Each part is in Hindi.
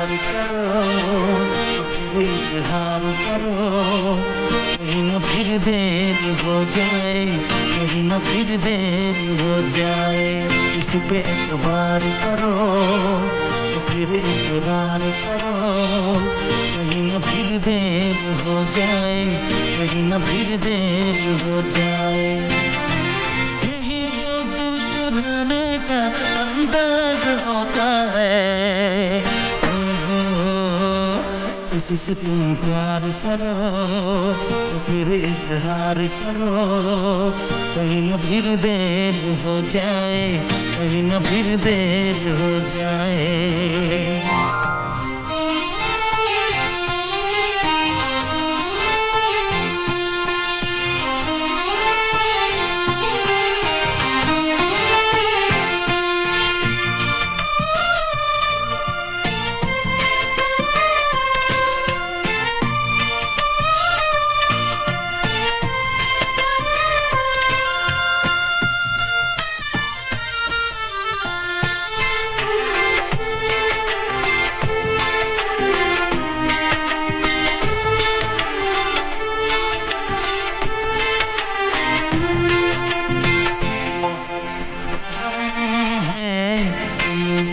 प्यार करो, फिर इजहार करो, कहीं न फिर देर हो जाए, कहीं न फिर देर हो जाए। इस पे एतबार करो, फिर इकरार करो, कहीं न फिर देर हो जाए, कहीं न फिर देर हो जाए। यही तो दिल चुराने का अंदाज होता है। किसी से तुम प्यार करो, फिर इजहार करो, कहीं न फिर देर हो जाए, कहीं न फिर देर हो जाए।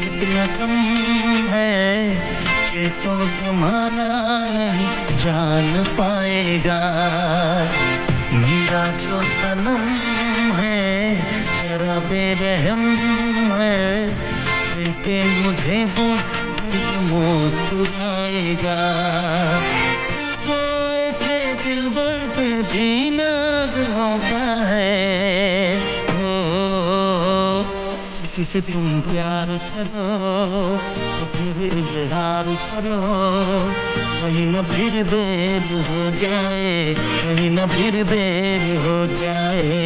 इतना कम है कि तो तुम्हारा नहीं जान पाएगा। मेरा जो सनम है जरा बेरहम है, लेकिन मुझे वो मुस्कुराएगा। तो ऐसे दिल पे भी नाज होता है। किसी से तुम प्यार करो, तो फिर इजहार करो, कहीं न फिर देर हो जाए, कहीं न फिर देर हो जाए।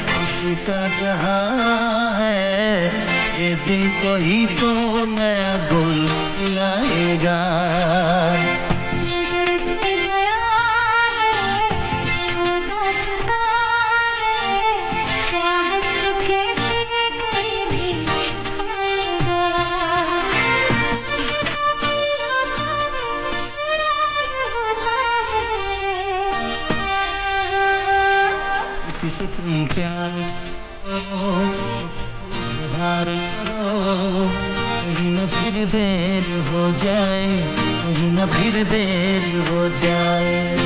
खुशी का जहां है, ये दिल को ही तो नया गुल खिलाएगा। किसी से तुम प्यार करो, इजहार करो, कहीं न फिर देर हो जाए, कहीं न फिर देर हो जाए।